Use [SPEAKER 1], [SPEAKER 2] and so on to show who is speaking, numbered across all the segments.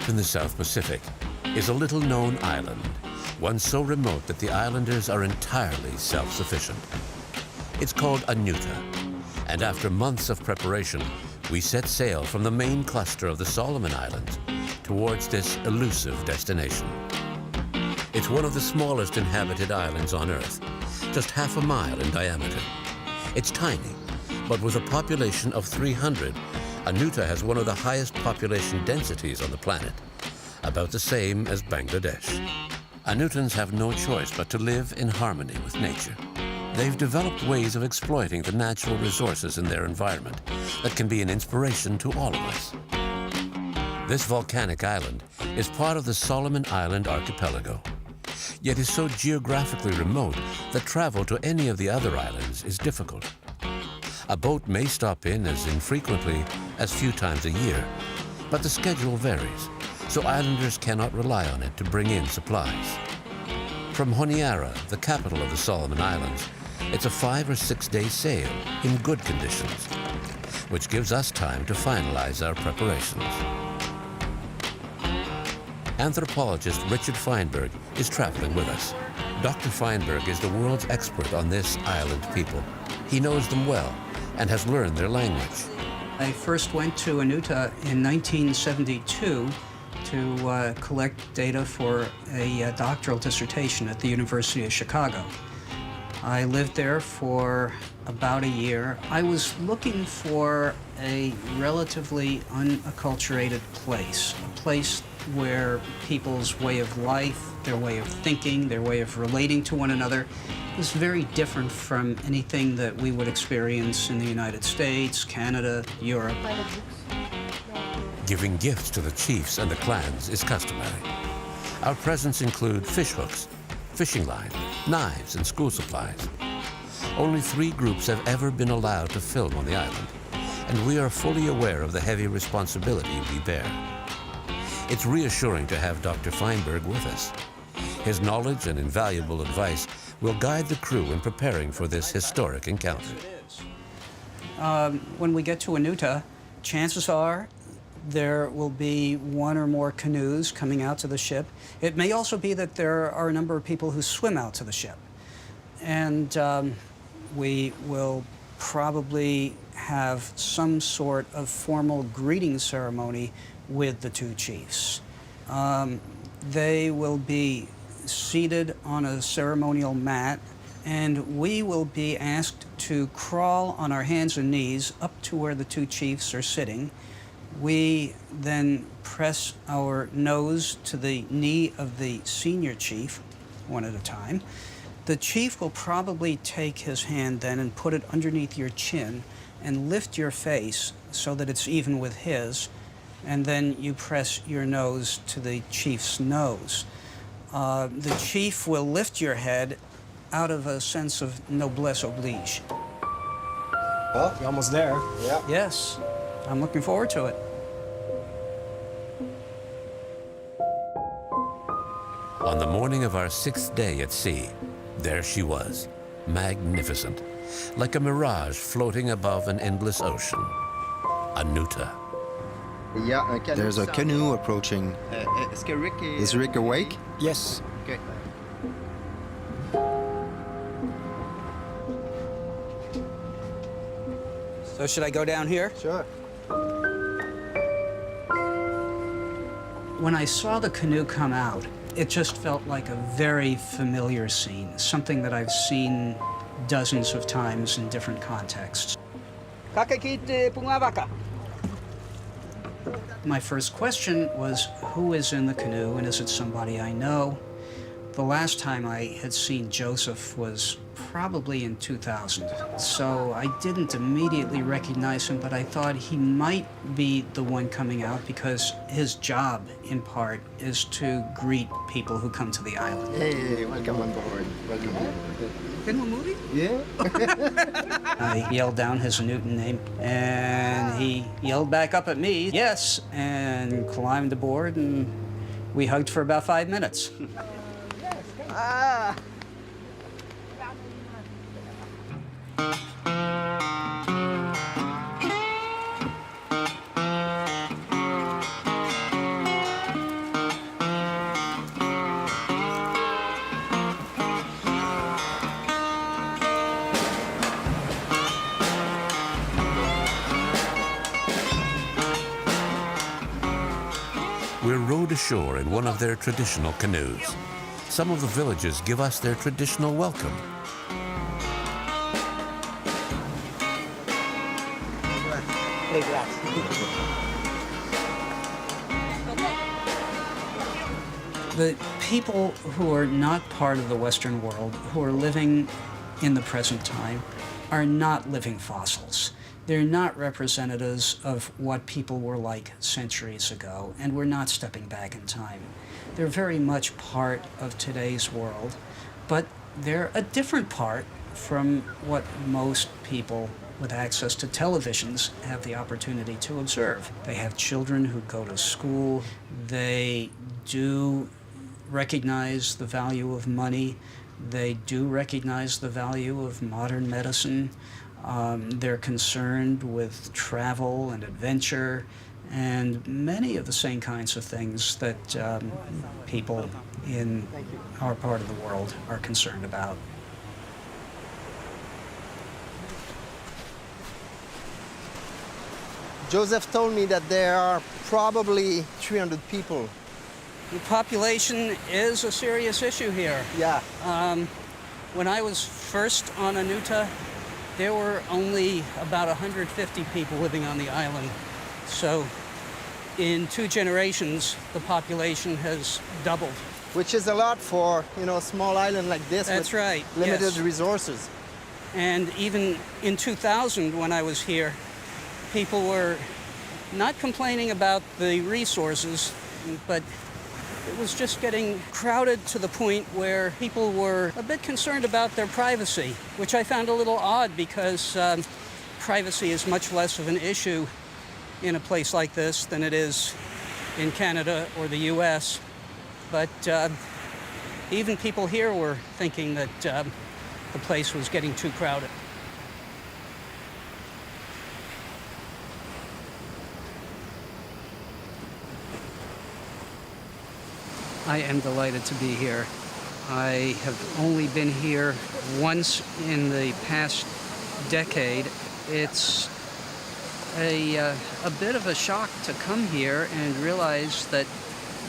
[SPEAKER 1] deep in the South Pacific is a little-known island, one so remote that the islanders are entirely self-sufficient. It's called Anuta, and after months of preparation, we set sail from the main cluster of the Solomon Islands towards this elusive destination. It's one of the smallest inhabited islands on Earth, just half a mile in diameter. It's tiny, but with a population of 300, Anuta has one of the highest population densities on the planet, about the same as Bangladesh. Anutans have no choice but to live in harmony with nature. They've developed ways of exploiting the natural resources in their environment that can be an inspiration to all of us. This volcanic island is part of the Solomon Island archipelago, yet is so geographically remote that travel to any of the other islands is difficult. A boat may stop in as infrequently as few times a year, but the schedule varies, so islanders cannot rely on it to bring in supplies. From Honiara, the capital of the Solomon Islands, it's a 5 or 6 day sail in good conditions, which gives us time to finalize our preparations. Anthropologist Richard Feinberg is traveling with us. Dr. Feinberg is the world's expert on this island people. He knows them well and has learned their language.
[SPEAKER 2] I first went to Anuta in 1972 to collect data for a doctoral dissertation at the University of Chicago. I lived there for about a year. I was looking for a relatively unacculturated place, a place where people's way of life, their way of thinking, their way of relating to one another is very different from anything that we would experience in the United States, Canada, Europe.
[SPEAKER 1] Giving gifts to the chiefs and the clans is customary. Our presents include fish hooks, fishing line, knives, and school supplies. Only 3 groups have ever been allowed to film on the island, and we are fully aware of the heavy responsibility we bear. It's reassuring to have Dr. Feinberg with us. His knowledge and invaluable advice will guide the crew in preparing for this historic encounter.
[SPEAKER 2] When we get to Anuta, chances are there will be 1 or more canoes coming out to the ship. It may also be that there are a number of people who swim out to the ship. And we will probably have some sort of formal greeting ceremony with the 2 chiefs. They will be seated on a ceremonial mat, and we will be asked to crawl on our hands and knees up to where the 2 chiefs are sitting. We then press our nose to the knee of the senior chief, one at a time. The chief will probably take his hand then and put it underneath your chin and lift your face so that it's even with his, and then you press your nose to the chief's nose. The chief will lift your head out of a sense of noblesse oblige.
[SPEAKER 3] Well, you're almost there. Yeah.
[SPEAKER 2] Yes, I'm looking forward to it.
[SPEAKER 1] On the morning of our 6th day at sea, there she was, magnificent, like a mirage floating above an endless ocean. Anuta.
[SPEAKER 4] There's a canoe approaching. Is Rick awake?
[SPEAKER 3] Yes.
[SPEAKER 4] Okay.
[SPEAKER 2] So should I go down here?
[SPEAKER 3] Sure.
[SPEAKER 2] When I saw the canoe come out, it just felt like a very familiar scene, something that I've seen dozens of times in different contexts. My first question was, who is in the canoe, and is it somebody I know? The last time I had seen Joseph was probably in 2000. So I didn't immediately recognize him, but I thought he might be the one coming out because his job, in part, is to greet people who come to the island.
[SPEAKER 4] Hey, welcome on board. Welcome.
[SPEAKER 2] In the movie?
[SPEAKER 4] Yeah.
[SPEAKER 2] I yelled down his Newton name, and he yelled back up at me, yes, and climbed aboard, and we hugged for about 5 minutes.
[SPEAKER 4] Ah.
[SPEAKER 1] ashore in one of their traditional canoes. Some of the villagers give us their traditional welcome.
[SPEAKER 2] The people who are not part of the Western world, who are living in the present time, are not living fossils. They're not representatives of what people were like centuries ago, and we're not stepping back in time. They're very much part of today's world, but they're a different part from what most people with access to televisions have the opportunity to observe. They have children who go to school. They do recognize the value of money. They do recognize the value of modern medicine. They're concerned with travel and adventure and many of the same kinds of things that people in our part of the world are concerned about.
[SPEAKER 4] Joseph told me that there are probably 300 people.
[SPEAKER 2] The population is a serious issue here.
[SPEAKER 4] Yeah.
[SPEAKER 2] When I was first on Anuta, there were only about 150 people living on the island. So in 2 generations, the population has doubled.
[SPEAKER 4] Which is a lot for, a small island like this.
[SPEAKER 2] That's
[SPEAKER 4] with
[SPEAKER 2] right,
[SPEAKER 4] limited
[SPEAKER 2] yes.
[SPEAKER 4] resources.
[SPEAKER 2] And even in 2000, when I was here, people were not complaining about the resources, but it was just getting crowded to the point where people were a bit concerned about their privacy, which I found a little odd because privacy is much less of an issue in a place like this than it is in Canada or the US. But even people here were thinking that the place was getting too crowded. I am delighted to be here. I have only been here once in the past decade. It's a bit of a shock to come here and realize that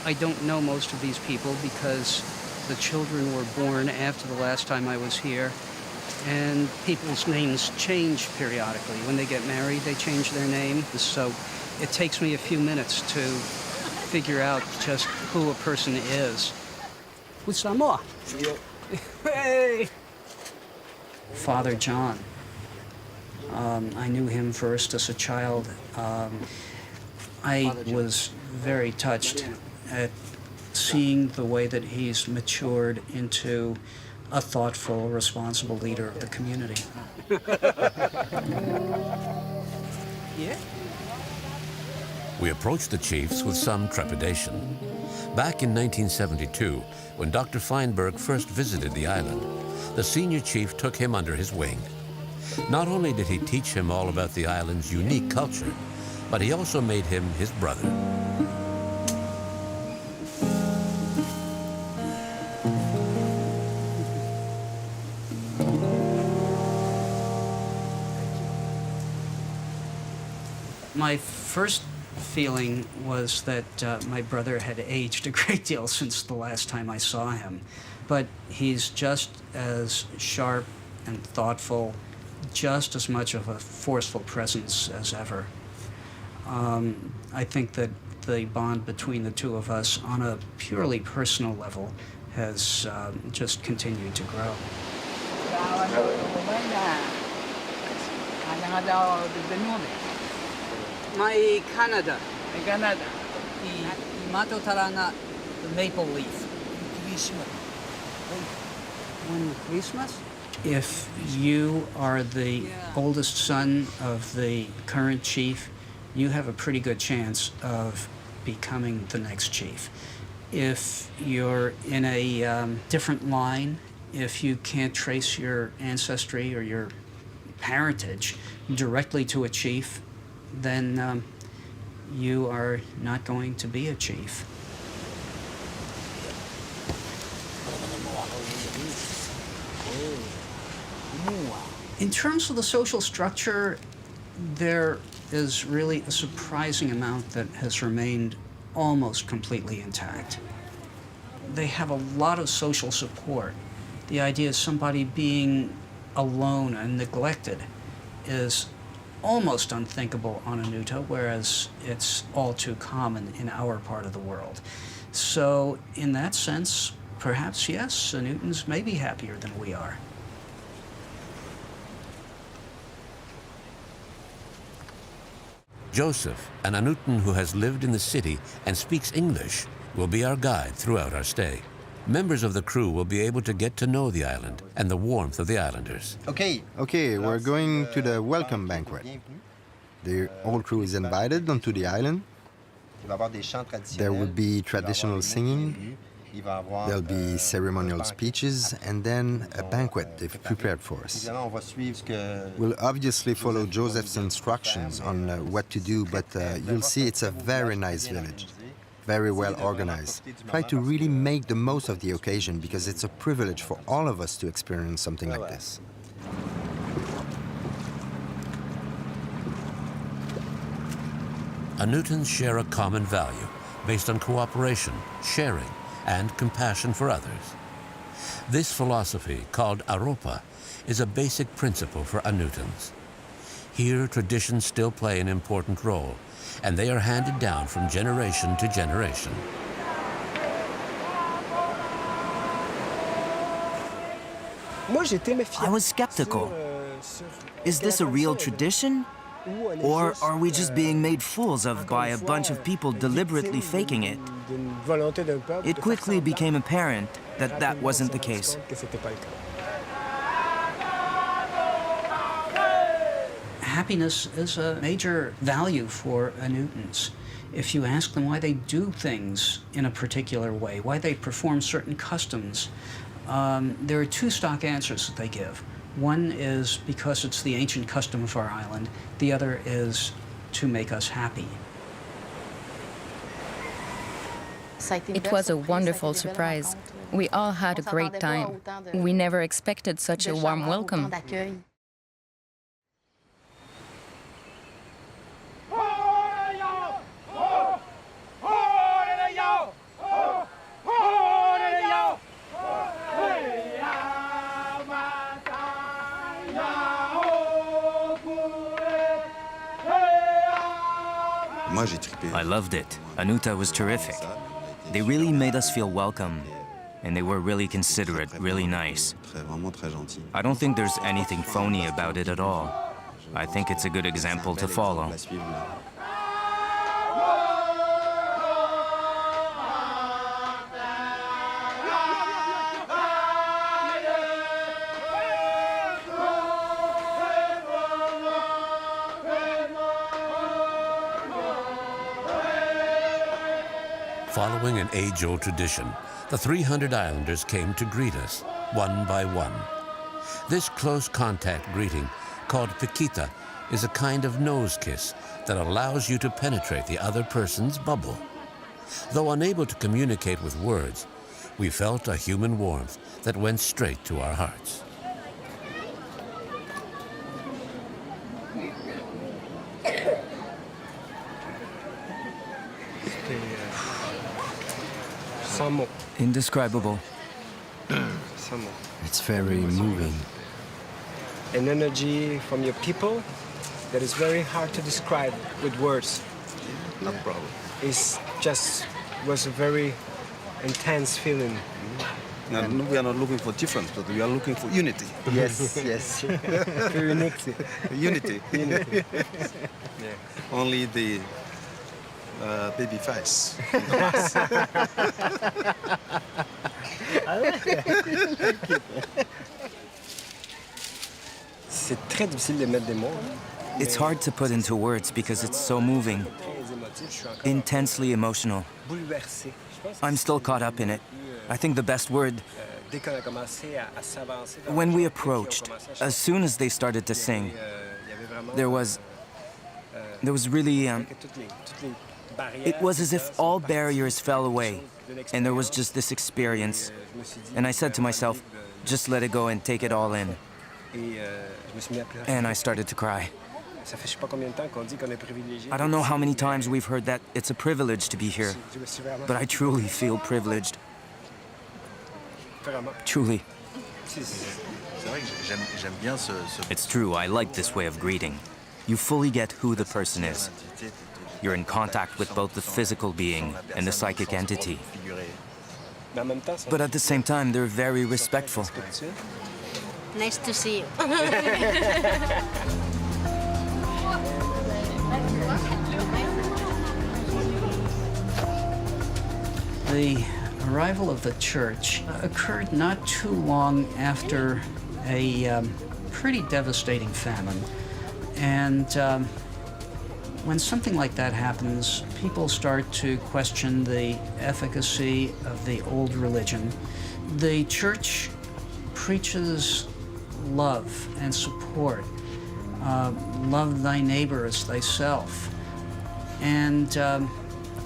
[SPEAKER 2] I don't know most of these people because the children were born after the last time I was here, and people's names change periodically. When they get married, they change their name. So it takes me a few minutes to figure out just who a person is. Who's Samoa? Hey! Father John. I knew him first as a child. I was very touched at seeing the way that he's matured into a thoughtful, responsible leader of the community. Yeah?
[SPEAKER 1] We approached the chiefs with some trepidation. Back in 1972, when Dr. Feinberg first visited the island, the senior chief took him under his wing. Not only did he teach him all about the island's unique culture, but he also made him his brother.
[SPEAKER 2] My first feeling was that my brother had aged a great deal since the last time I saw him. But he's just as sharp and thoughtful, just as much of a forceful presence as ever. I think that the bond between the two of us on a purely personal level has just continued to grow. My Canada.
[SPEAKER 5] Canada.
[SPEAKER 2] The matotaranga, the maple leaf. When Christmas? If you are the oldest son of the current chief, you have a pretty good chance of becoming the next chief. If you're in a different line, if you can't trace your ancestry or your parentage directly to a chief, then you are not going to be a chief. In terms of the social structure, there is really a surprising amount that has remained almost completely intact. They have a lot of social support. The idea of somebody being alone and neglected is almost unthinkable on Anuta, whereas it's all too common in our part of the world. So in that sense, perhaps yes, Anutans may be happier than we are.
[SPEAKER 1] Joseph, an Anutan who has lived in the city and speaks English, will be our guide throughout our stay. Members of the crew will be able to get to know the island and the warmth of the islanders.
[SPEAKER 4] Okay, we're going to the welcome banquet. The whole crew is invited onto the island. There will be traditional singing, there'll be ceremonial speeches, and then a banquet they've prepared for us. We'll obviously follow Joseph's instructions on what to do, but you'll see it's a very nice village, very well organized. Try to really make the most of the occasion because it's a privilege for all of us to experience something like this.
[SPEAKER 1] Anutans share a common value based on cooperation, sharing, and compassion for others. This philosophy, called Aropa, is a basic principle for Anutans. Here, traditions still play an important role, and they are handed down from generation to generation.
[SPEAKER 5] I was skeptical. Is this a real tradition? Or are we just being made fools of by a bunch of people deliberately faking it? It quickly became apparent that that wasn't the case.
[SPEAKER 2] Happiness is a major value for Anutans. If you ask them why they do things in a particular way, why they perform certain customs, there are two stock answers that they give. One is because it's the ancient custom of our island. The other is to make us happy.
[SPEAKER 6] It was a wonderful surprise. We all had a great time. We never expected such a warm welcome.
[SPEAKER 5] I loved it. Anuta was terrific. They really made us feel welcome, and they were really considerate, really nice. I don't think there's anything phony about it at all. I think it's a good example to follow.
[SPEAKER 1] Following an age-old tradition, the 300 islanders came to greet us, one by one. This close contact greeting, called Pikita, is a kind of nose kiss that allows you to penetrate the other person's bubble. Though unable to communicate with words, we felt a human warmth that went straight to our hearts.
[SPEAKER 5] Indescribable.
[SPEAKER 4] It's very moving.
[SPEAKER 3] An energy from your people that is very hard to describe with words.
[SPEAKER 7] No problem.
[SPEAKER 3] It just was a very intense feeling.
[SPEAKER 7] Now, we are not looking for difference, but we are looking for unity.
[SPEAKER 4] Yes, yes.
[SPEAKER 7] Unity.
[SPEAKER 3] Yeah.
[SPEAKER 7] Only the baby face.
[SPEAKER 3] C'est très difficile de mettre des mots.
[SPEAKER 5] It's hard to put into words because it's so moving, intensely emotional.
[SPEAKER 3] Bouleversé.
[SPEAKER 5] I'm still caught up in it. I think the best word, when we approached, as soon as they started to sing, there was really, it was as if all barriers fell away, and there was just this experience. And I said to myself, just let it go and take it all in. And I started to cry. I don't know how many times we've heard that it's a privilege to be here, but I truly feel privileged. Truly. It's true, I like this way of greeting. You fully get who the person is. You're in contact with both the physical being and the psychic entity. But at the same time, they're very respectful.
[SPEAKER 8] Nice to see you.
[SPEAKER 2] The arrival of the church occurred not too long after a pretty devastating famine. And when something like that happens, people start to question the efficacy of the old religion. The church preaches love and support. Love thy neighbor as thyself. And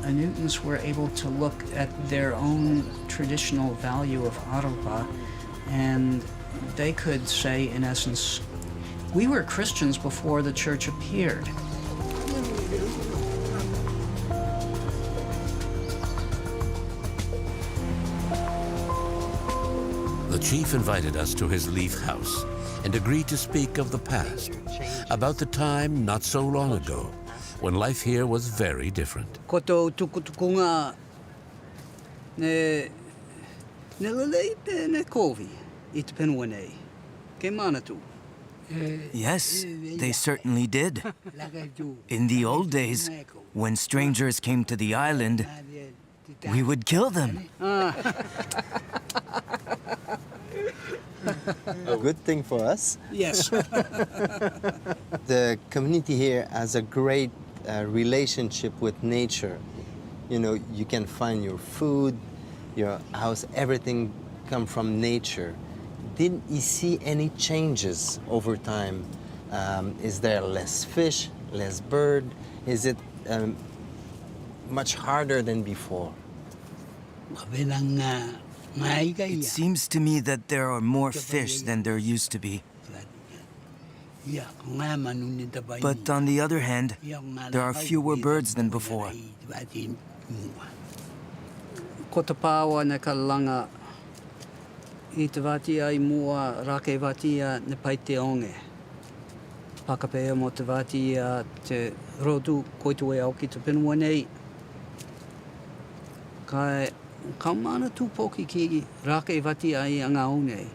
[SPEAKER 2] Anutans were able to look at their own traditional value of Aropa, and they could say, in essence, we were Christians before the church appeared.
[SPEAKER 1] The chief invited us to his leaf house and agreed to speak of the past, about the time not so long ago when life here was very different.
[SPEAKER 2] Koto tukutukunga ne lalei ne kovi itpenwane ke manatu.
[SPEAKER 5] Yes, they certainly did. In the old days, when strangers came to the island, we would kill them.
[SPEAKER 4] A good thing for us.
[SPEAKER 2] Yes.
[SPEAKER 4] The community here has a great relationship with nature. You know, you can find your food, your house, everything come from nature. Didn't you see any changes over time? Is there less fish, less bird? Is it much harder than before?
[SPEAKER 5] It seems to me that there are more fish than there used to be. But on the other hand, there are fewer birds than before.
[SPEAKER 2] Kotapawa ne kalanga I te wati ai mua rake wati ne pai te onge. Pakapea mo te wati te rotu koitu e au ki te penua nei. Kai kaumana tu poki ki rake wati ai anga one.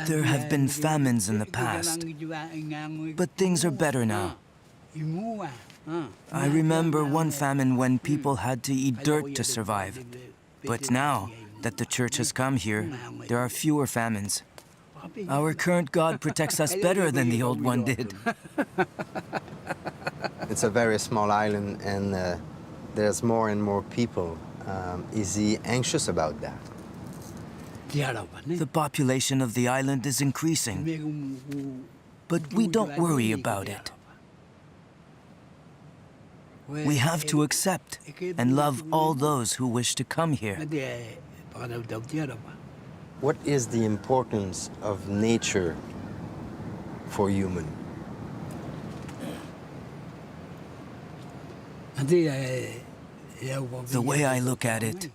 [SPEAKER 5] There have been famines in the past, but things are better now. I remember one famine when people had to eat dirt to survive. But now that the church has come here, there are fewer famines. Our current God protects us better than the old one did.
[SPEAKER 4] It's a very small island, and there's more and more people. Is he anxious about that?
[SPEAKER 5] The population of the island is increasing, but we don't worry about it. We have to accept and love all those who wish to come here.
[SPEAKER 4] What is the importance of nature for human?
[SPEAKER 5] The way I look at it,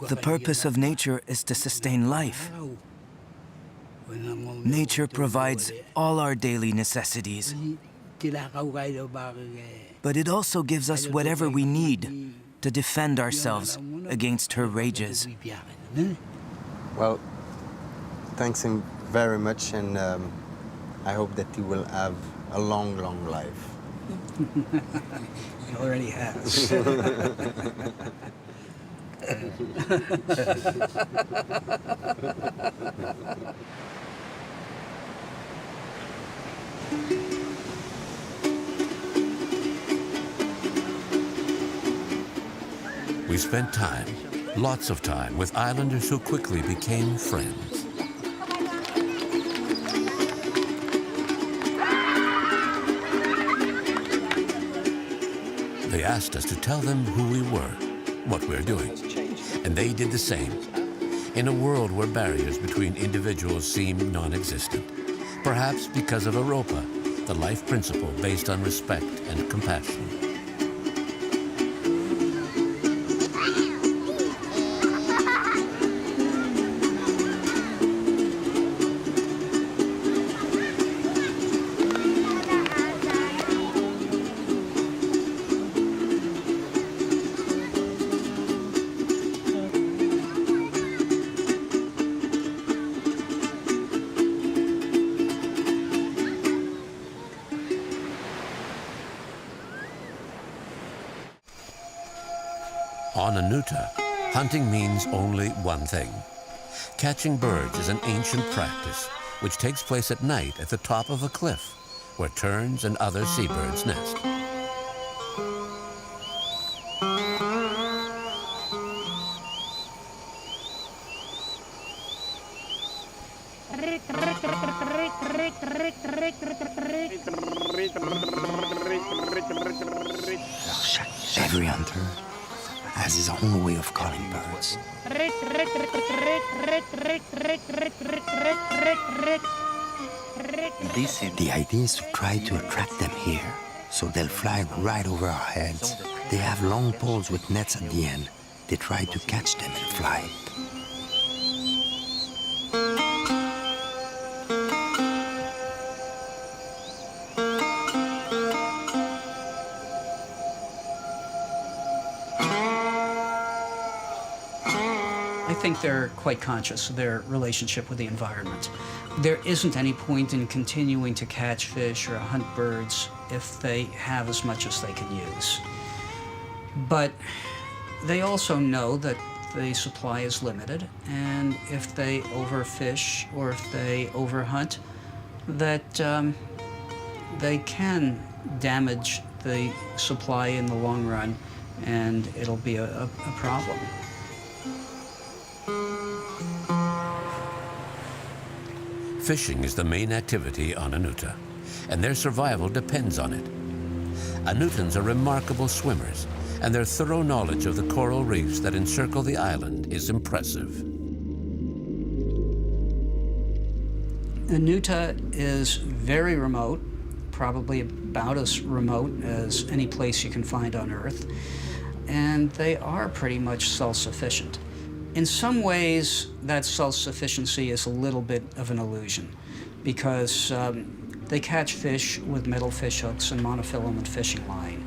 [SPEAKER 5] the purpose of nature is to sustain life. Nature provides all our daily necessities, but it also gives us whatever we need to defend ourselves against her rages.
[SPEAKER 4] Well, thanks him very much, and I hope that he will have a long, long life.
[SPEAKER 2] He already has.
[SPEAKER 1] We spent time, lots of time, with islanders who quickly became friends. They asked us to tell them who we were, what we're doing, and they did the same. In a world where barriers between individuals seem non-existent, Perhaps because of Aropa, the life principle based on respect and compassion. On Anuta, hunting means only one thing. Catching birds is an ancient practice which takes place at night at the top of a cliff where terns and other seabirds nest.
[SPEAKER 9] Every hunter has his own way of calling birds. The idea is to try to attract them here, so they'll fly right over our heads. They have long poles with nets at the end. They try to catch them and fly.
[SPEAKER 2] I think they're quite conscious of their relationship with the environment. There isn't any point in continuing to catch fish or hunt birds if they have as much as they can use. But they also know that the supply is limited, and if they overfish or if they overhunt, that they can damage the supply in the long run, and it'll be a problem.
[SPEAKER 1] Fishing is the main activity on Anuta, and their survival depends on it. Anutans are remarkable swimmers, and their thorough knowledge of the coral reefs that encircle the island is impressive.
[SPEAKER 2] Anuta is very remote, probably about as remote as any place you can find on Earth, and they are pretty much self-sufficient. In some ways, that self-sufficiency is a little bit of an illusion because they catch fish with metal fish hooks and monofilament fishing line.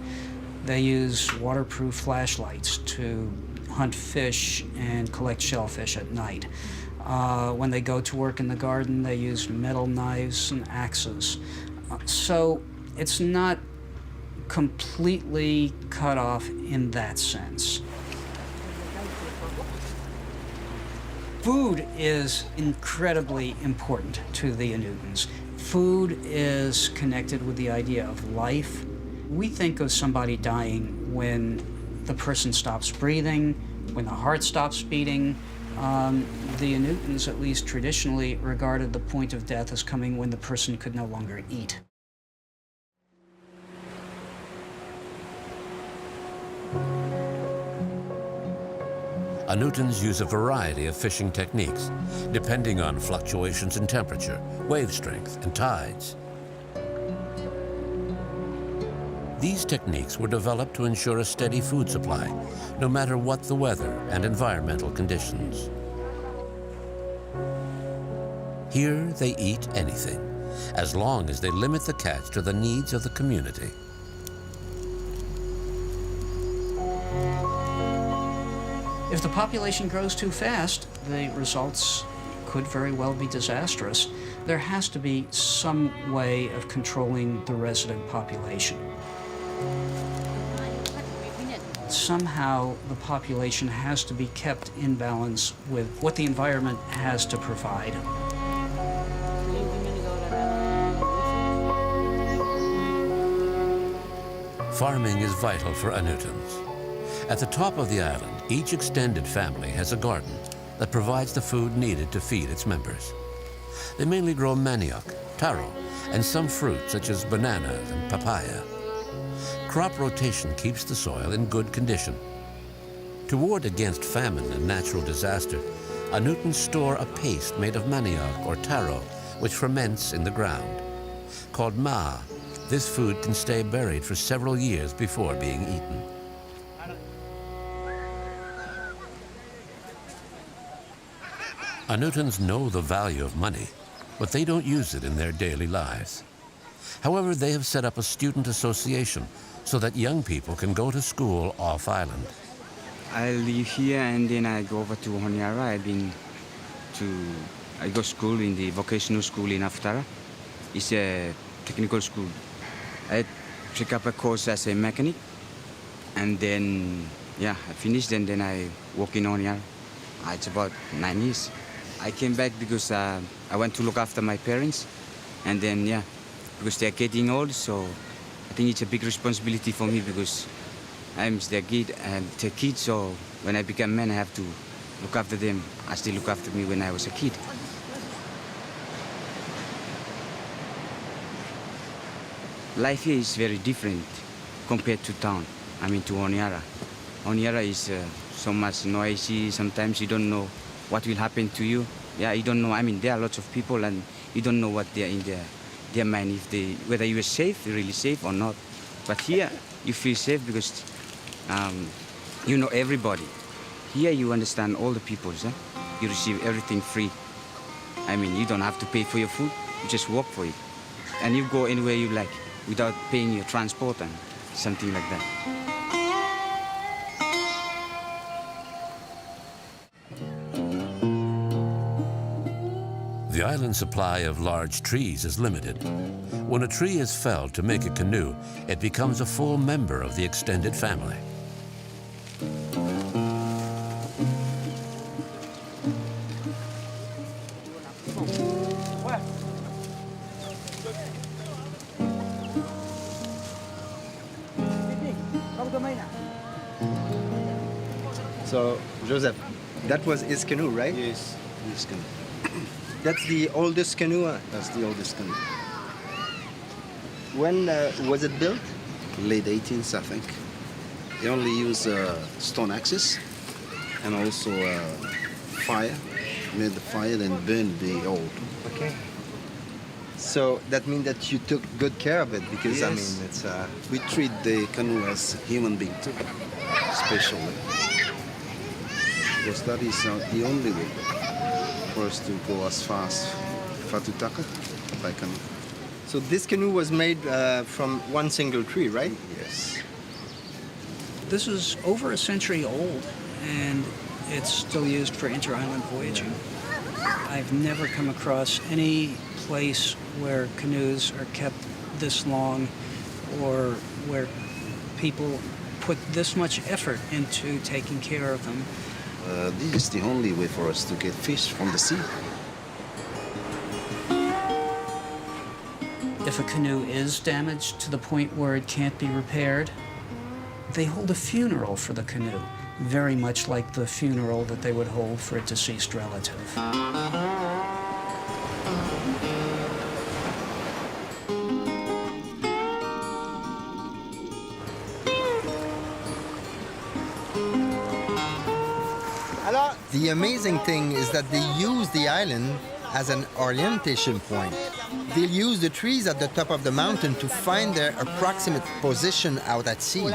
[SPEAKER 2] They use waterproof flashlights to hunt fish and collect shellfish at night. When they go to work in the garden, they use metal knives and axes. So it's not completely cut off in that sense. Food is incredibly important to the Anutans. Food is connected with the idea of life. We think of somebody dying when the person stops breathing, when the heart stops beating. The Anutans, at least traditionally, regarded the point of death as coming when the person could no longer eat.
[SPEAKER 1] Anutans use a variety of fishing techniques, depending on fluctuations in temperature, wave strength, and tides. These techniques were developed to ensure a steady food supply, no matter what the weather and environmental conditions. Here, they eat anything, as long as they limit the catch to the needs of the community.
[SPEAKER 2] If the population grows too fast, the results could very well be disastrous. There has to be some way of controlling the resident population. Somehow, the population has to be kept in balance with what the environment has to provide.
[SPEAKER 1] Farming is vital for Anutans. At the top of the island, each extended family has a garden that provides the food needed to feed its members. They mainly grow manioc, taro, and some fruit such as bananas and papaya. Crop rotation keeps the soil in good condition. To ward against famine and natural disaster, Anutans store a paste made of manioc or taro which ferments in the ground. Called ma, this food can stay buried for several years before being eaten. Anutans know the value of money, but they don't use it in their daily lives. However, they have set up a student association so that young people can go to school off-island.
[SPEAKER 10] I live here and then I go over to Honiara. I go to school in the vocational school in Aftara. It's a technical school. I pick up a course as a mechanic, and then, yeah, I finished and then I work in Honiara. It's about 9 years. I came back because I went to look after my parents, and then, yeah, because they're getting old, so I think it's a big responsibility for me because I'm their kid, so when I become a man, I have to look after them as they look after me when I was a kid. Life here is very different compared to town, to Honiara. Honiara is so much noisy, sometimes you don't know what will happen to you. Yeah, you don't know, there are lots of people and you don't know what they're in their mind, whether you are safe, really safe or not. But here, you feel safe because you know everybody. Here you understand all the people, You receive everything free. You don't have to pay for your food, you just work for it. And you go anywhere you like without paying your transport and something like that.
[SPEAKER 1] The island supply of large trees is limited. When a tree is felled to make a canoe, it becomes a full member of the extended family.
[SPEAKER 4] So, Joseph, that was his canoe, right?
[SPEAKER 7] Yes, his canoe.
[SPEAKER 4] That's the oldest canoe?
[SPEAKER 7] That's the oldest canoe.
[SPEAKER 4] When was it built?
[SPEAKER 7] Late 18th, I think. They only use stone axes and also fire. Made the fire, then burned the old.
[SPEAKER 4] Okay. So that means that you took good care of it because,
[SPEAKER 7] Yes.
[SPEAKER 4] it's...
[SPEAKER 7] We treat the canoe as a human being too, especially. Because that is the only way for us to go as fast Fatutaka by canoe.
[SPEAKER 4] So this canoe was made from one single tree, right?
[SPEAKER 7] Yes.
[SPEAKER 2] This is over a century old, and it's still used for inter-island voyaging. I've never come across any place where canoes are kept this long or where people put this much effort into taking care of them.
[SPEAKER 7] This is the only way for us to get fish from the sea.
[SPEAKER 2] If a canoe is damaged to the point where it can't be repaired, they hold a funeral for the canoe, very much like the funeral that they would hold for a deceased relative.
[SPEAKER 4] The amazing thing is that they use the island as an orientation point. They'll use the trees at the top of the mountain to find their approximate position out at sea.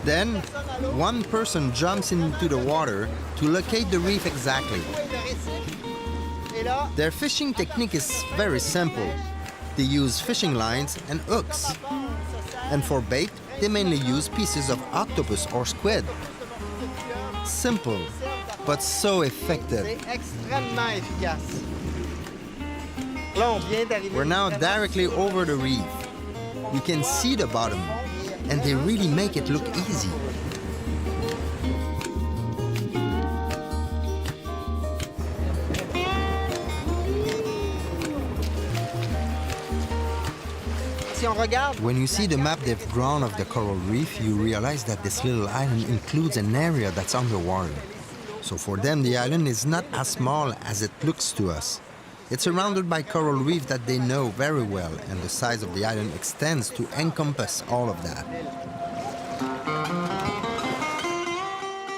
[SPEAKER 4] Then, one person jumps into the water to locate the reef exactly. Their fishing technique is very simple. They use fishing lines and hooks. And for bait, they mainly use pieces of octopus or squid. Simple, but so effective. We're now directly over the reef. You can see the bottom, and they really make it look easy. When you see the map they've drawn of the coral reef, you realize that this little island includes an area that's underwater. So for them, the island is not as small as it looks to us. It's surrounded by coral reef that they know very well, and the size of the island extends to encompass all of that.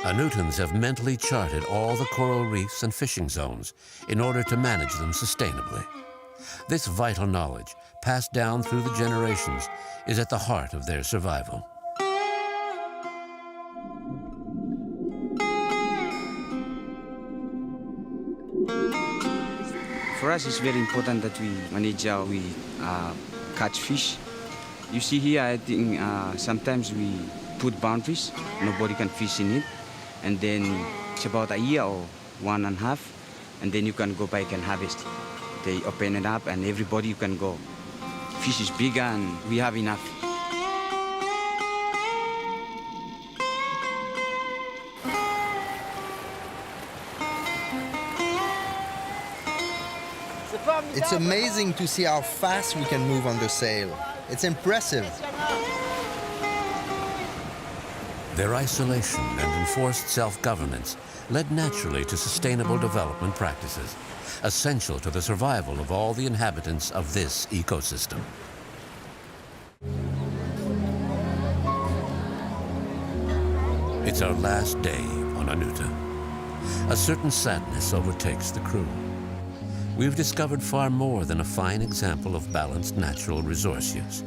[SPEAKER 1] Anutans have mentally charted all the coral reefs and fishing zones in order to manage them sustainably. This vital knowledge, passed down through the generations, is at the heart of their survival.
[SPEAKER 10] For us, it's very important that we manage how we catch fish. You see here, I think sometimes we put boundaries. Nobody can fish in it. And then it's about a year or 1.5, and then you can go back and harvest. They open it up, and everybody can go. Fish is bigger, and we have enough.
[SPEAKER 4] It's amazing to see how fast we can move under sail. It's impressive.
[SPEAKER 1] Their isolation and enforced self-governance led naturally to sustainable development practices, essential to the survival of all the inhabitants of this ecosystem. It's our last day on Anuta. A certain sadness overtakes the crew. We've discovered far more than a fine example of balanced natural resource use.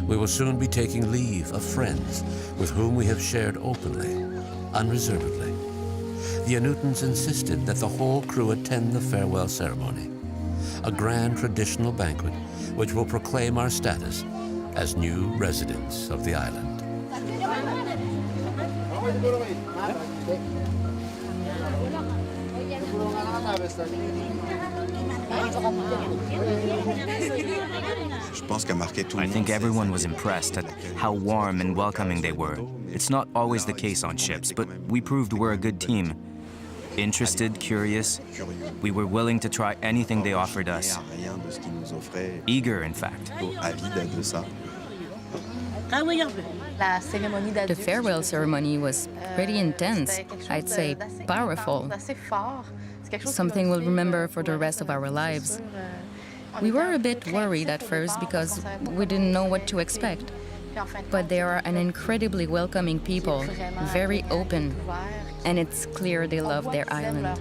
[SPEAKER 1] We will soon be taking leave of friends with whom we have shared openly, unreservedly. The Anutans insisted that the whole crew attend the farewell ceremony, a grand traditional banquet which will proclaim our status as new residents of the island.
[SPEAKER 5] I think everyone was impressed at how warm and welcoming they were. It's not always the case on ships, but we proved we're a good team. Interested, curious, we were willing to try anything they offered us. Eager, in fact.
[SPEAKER 6] The farewell ceremony was pretty intense, I'd say powerful. Something we'll remember for the rest of our lives. We were a bit worried at first because we didn't know what to expect. But they are an incredibly welcoming people, very open, and it's clear they love their island.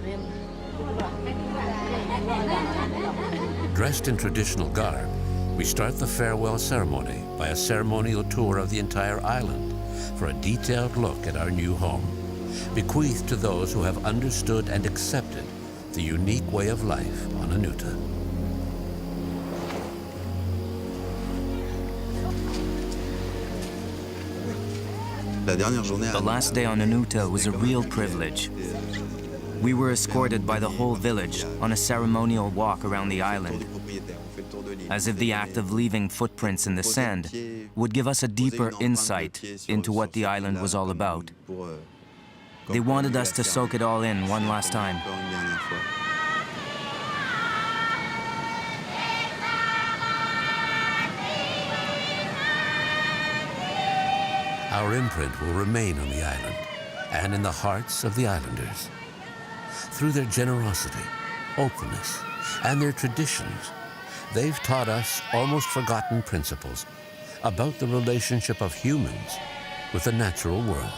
[SPEAKER 1] Dressed in traditional garb, we start the farewell ceremony by a ceremonial tour of the entire island for a detailed look at our new home, bequeathed to those who have understood and accepted the unique way of life on Anuta.
[SPEAKER 5] The last day on Anuta was a real privilege. We were escorted by the whole village on a ceremonial walk around the island, as if the act of leaving footprints in the sand would give us a deeper insight into what the island was all about. They wanted us to soak it all in one last time.
[SPEAKER 1] Our imprint will remain on the island and in the hearts of the islanders. Through their generosity, openness, and their traditions, they've taught us almost forgotten principles about the relationship of humans with the natural world.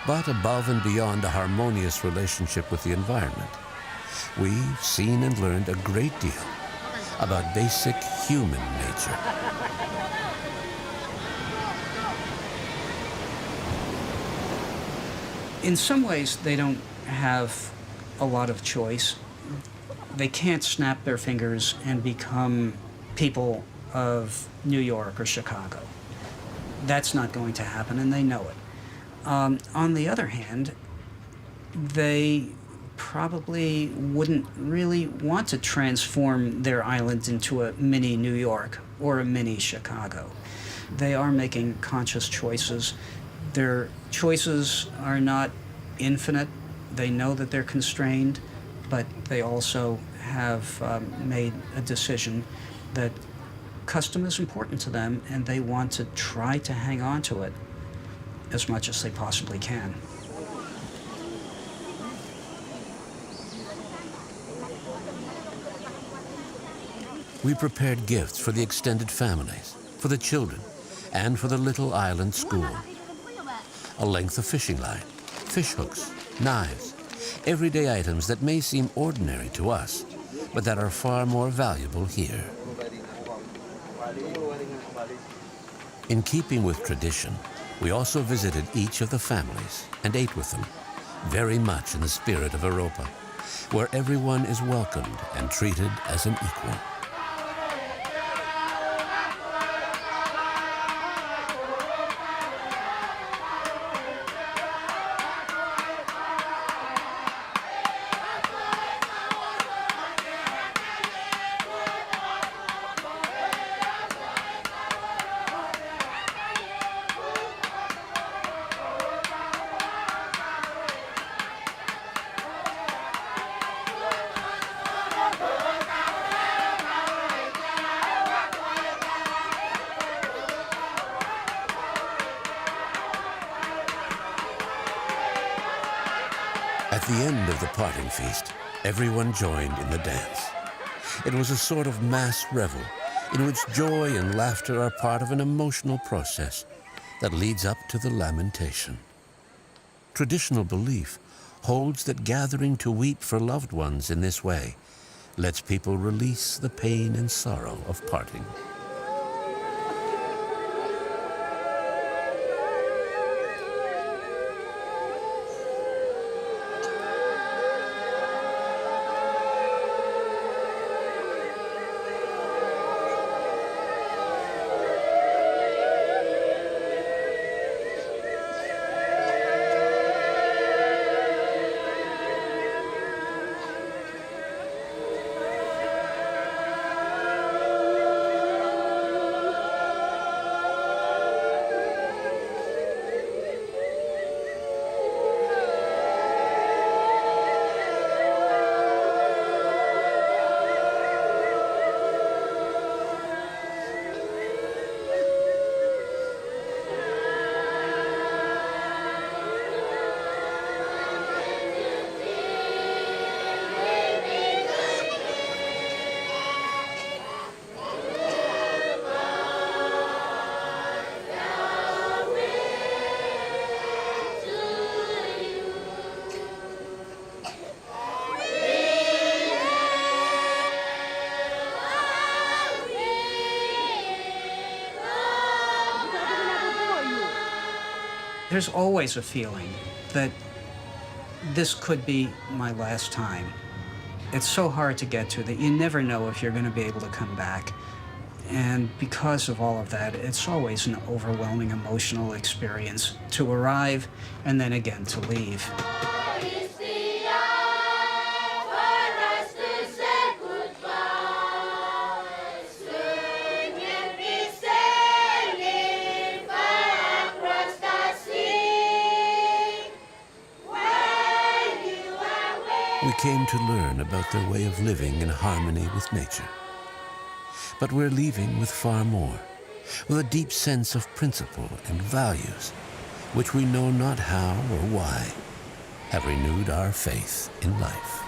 [SPEAKER 1] But above and beyond a harmonious relationship with the environment, we've seen and learned a great deal about basic human nature.
[SPEAKER 2] In some ways, they don't have a lot of choice. They can't snap their fingers and become people of New York or Chicago. That's not going to happen, and they know it. On the other hand, they probably wouldn't really want to transform their island into a mini New York or a mini Chicago. They are making conscious choices. Their choices are not infinite. They know that they're constrained, but they also have made a decision that custom is important to them, and they want to try to hang on to it as much as they possibly can.
[SPEAKER 1] We prepared gifts for the extended families, for the children, and for the little island school. A length of fishing line, fish hooks, knives, everyday items that may seem ordinary to us, but that are far more valuable here. In keeping with tradition, we also visited each of the families and ate with them, very much in the spirit of Aropa, where everyone is welcomed and treated as an equal. At the end of the parting feast, everyone joined in the dance. It was a sort of mass revel in which joy and laughter are part of an emotional process that leads up to the lamentation. Traditional belief holds that gathering to weep for loved ones in this way lets people release the pain and sorrow of parting.
[SPEAKER 2] There's always a feeling that this could be my last time. It's so hard to get to that you never know if you're going to be able to come back. And because of all of that, it's always an overwhelming emotional experience to arrive and then again to leave.
[SPEAKER 1] We came to learn about their way of living in harmony with nature. But we're leaving with far more, with a deep sense of principle and values, which we know not how or why have renewed our faith in life.